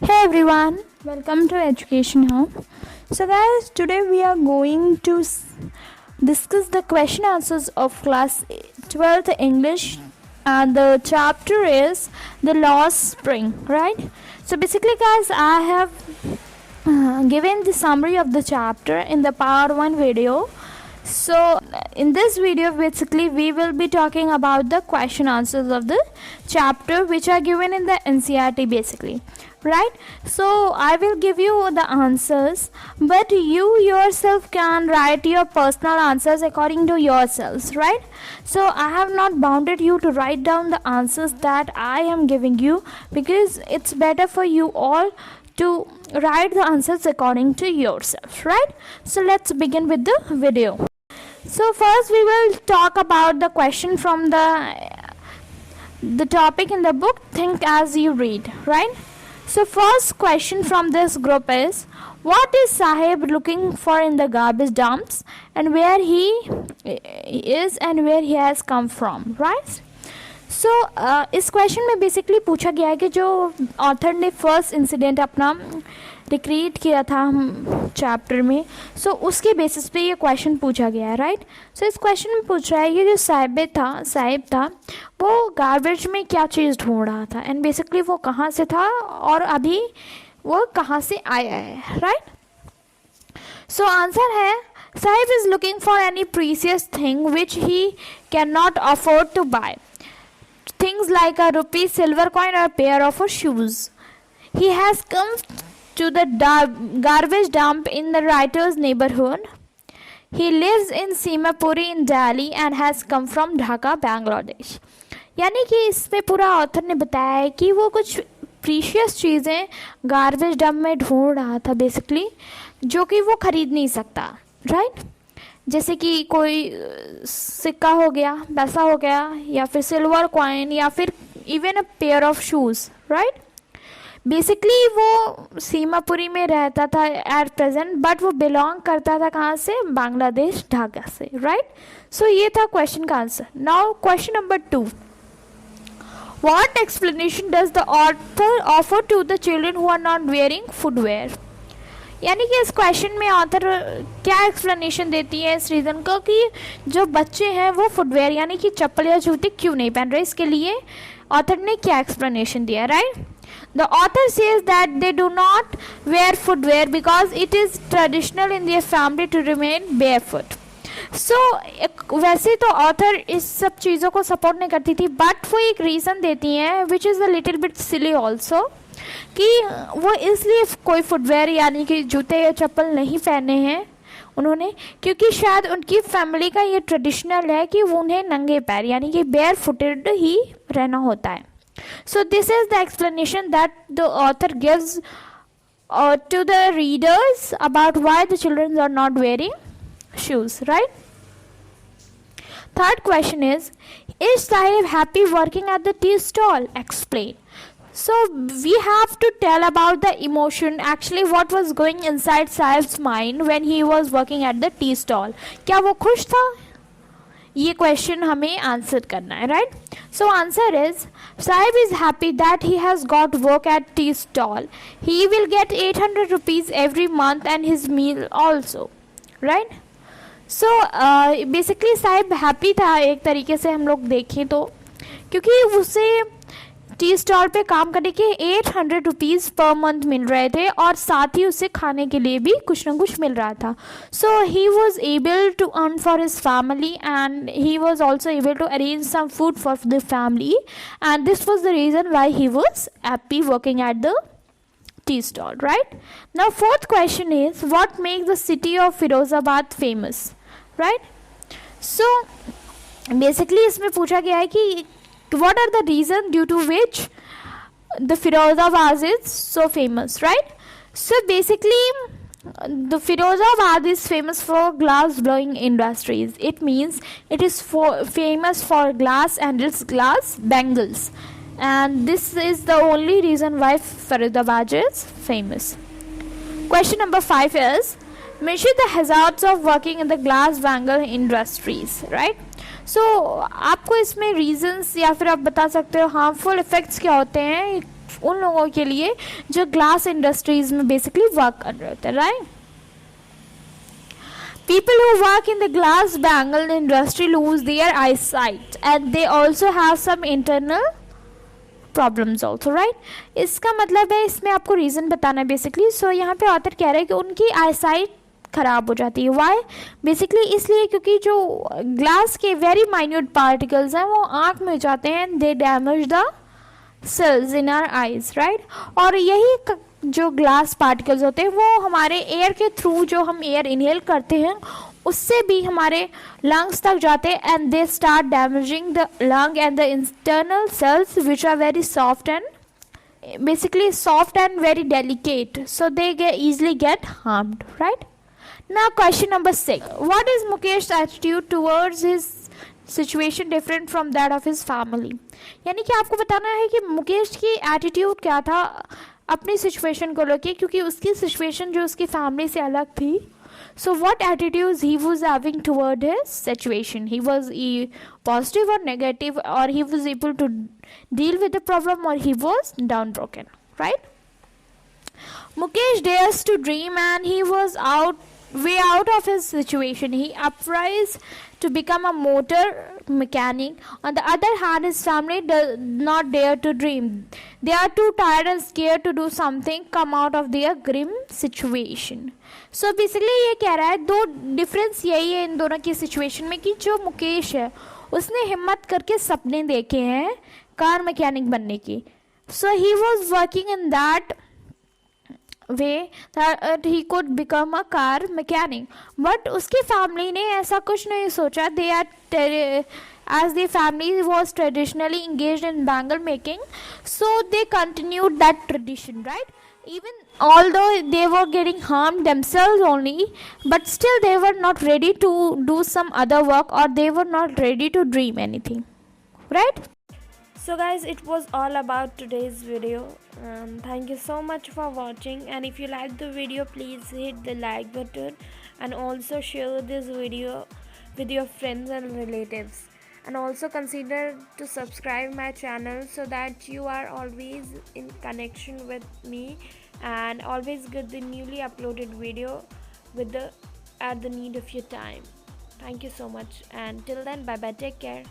Hey everyone, welcome to Education Hub. So guys, today we are going to discuss the question answers of class 12th English, and the chapter is The Lost Spring, right? So basically guys, I have given the summary of the chapter in the part 1 video. So in this video basically we will be talking about the question answers of the chapter which are given in the NCERT basically, right? So I will give you the answers, but you yourself can write your personal answers according to yourselves, right? So I have not bounded you to write down the answers that I am giving you, because it's better for you all to write the answers according to yourself, right? So let's begin with the video. So first we will talk about the question from the topic in the book, Think As You Read, right? So first question from this group is, what is Sahib looking for in the garbage dumps, and where he is and where he has come from, right? So इस question में basically पूछा गया है कि जो author ने first incident अपना recreate किया था हम चैप्टर में, सो उसके बेसिस पे ये क्वेश्चन पूछा गया है, राइट? सो इस क्वेश्चन में पूछ रहा है ये जो साहिब था वो गार्बेज में क्या चीज़ ढूंढ रहा था, एंड बेसिकली वो कहाँ से था और अभी वो कहाँ से आया है, राइट? सो आंसर है, Sahib is looking for any precious thing which he can not afford to buy, things like a rupee, silver coin, or a pair of shoes. He has come to the garbage dump in the writer's neighborhood. He lives in Simapuri in Delhi and has come from Dhaka, Bangladesh. यानी कि इसमें पूरा author ने बताया है कि वो कुछ प्रीशियस चीज़ें गार्बेज डंप में ढूंढ रहा था बेसिकली, जो कि वो खरीद नहीं सकता, राइट? जैसे कि कोई सिक्का हो गया, पैसा हो गया, या फिर सिल्वर कॉइन, या फिर even a pair of shoes, right? Basically वो सीमापुरी में रहता था एट प्रेजेंट, बट वो बिलोंग करता था कहाँ से? बांग्लादेश, ढाका से, राइट? सो ये था क्वेश्चन का answer. Now question number 2, what explanation does the author offer to the children who are not wearing footwear? यानी कि इस क्वेश्चन में ऑथर क्या एक्सप्लेनेशन देती है इस रीज़न को कि जो बच्चे हैं वो फुटवेयर यानी कि चप्पल या जूते क्यों नहीं पहन रहे, इसके लिए ऑथर ने क्या एक्सप्लेनेशन दिया, right? The author says that they do not wear footwear because it is traditional in their family to remain barefoot. So वैसे तो ऑथर इस सब चीज़ों को सपोर्ट नहीं करती थी, बट वो एक रीज़न देती हैं which is a little bit silly also, कि वो इसलिए कोई फुटवेयर यानी कि जूते या चप्पल नहीं पहने हैं उन्होंने, क्योंकि शायद उनकी फैमिली का ये ट्रेडिशनल है कि वो उन्हें नंगे पैर यानी कि बेयर फुटेड ही रहना होता है. So this is the explanation that the author gives to the readers about why the children are not wearing shoes, right? Third question is Sahib happy working at the tea stall? Explain. So we have to tell about the emotion, actually what was going inside Sahib's mind when he was working at the tea stall. क्या वो खुश था? ये question हमें answer करना है, right? So answer is, Sahib is happy that he has got work at tea stall. He will get 800 rupees every month and his meal also, right? So basically Sahib happy था एक तरीके से हम लोग देखें तो, क्योंकि उसे टी स्टॉल पे काम करने के 800 रुपीज़ पर मंथ मिल रहे थे और साथ ही उसे खाने के लिए भी कुछ ना कुछ मिल रहा था. So he was able to earn for his family and he was also able to arrange some food for the family, and this was the reason why he was happy working at the tea stall, right? Now fourth question is, what makes the city of Firozabad famous, right? So basically इसमें पूछा गया है कि what are the reasons due to which the Firozabad is so famous, right? So basically the Firozabad is famous for glass blowing industries. It means it is famous for glass and its glass bangles, and this is the only reason why Firozabad is famous. Question number 5 is, mention the hazards of working in the glass bangle industries, right? सो आपको इसमें reasons या फिर आप बता सकते हो harmful effects क्या होते हैं सिर्फ उन लोगों के लिए जो ग्लास इंडस्ट्रीज में बेसिकली वर्क कर रहे होते हैं, right. People who work in the glass bangle industry lose their eyesight and they also have some internal problems also, right. इसका मतलब है, इसमें आपको रीज़न बताना है बेसिकली. सो यहाँ पे ऑथर कह रहे हैं कि उनकी आईसाइट ख़राब हो जाती है. वाई? बेसिकली इसलिए क्योंकि जो ग्लास के वेरी माइन्यूट पार्टिकल्स हैं वो आँख में जाते हैं. They damage the cells in our eyes, right. और यही जो ग्लास पार्टिकल्स होते हैं वो हमारे एयर के थ्रू, जो हम एयर इनहेल करते हैं उससे भी हमारे लंग्स तक जाते हैं. And they start damaging the lung and the internal cells which are very soft and basically soft and very delicate, so they easily get harmed, right. Now question number 6, what is Mukesh's attitude towards his situation different from that of his family? यानी कि आपको बताना है कि मुकेश की attitude क्या था अपनी सिचुएशन को लेके, क्योंकि उसकी सिचुएशन जो उसकी फैमिली से अलग थी. So what attitudes he was having toward his situation? He was positive or negative, or he was able to deal with the problem, or he was downtrodden, right? Mukesh dares to dream and he was way out of his situation. He uprised to become a motor mechanic. On the other hand, his family does not dare to dream. They are too tired and scared to do something, come out of their grim situation. So basically ये कह रहा है, दो difference यही है इन दोनों की situation में कि जो मुकेश है उसने हिम्मत करके सपने देखे हैं कार मैकेनिक बनने की. So he was working in that way that he could become a car mechanic, but उसकी फैमिली ने ऐसा कुछ नहीं सोचा. They are as the family was traditionally engaged in bangle making, so they continued that tradition, right. Even although they were getting harmed themselves only, but still they were not ready to do some other work, or they were not ready to dream anything, right. So guys, it was all about today's video. Thank you so much for watching, and if you like the video, please hit the like button and also share this video with your friends and relatives, and also consider to subscribe my channel so that you are always in connection with me and always get the newly uploaded video at the need of your time. Thank you so much, and till then, bye bye, take care.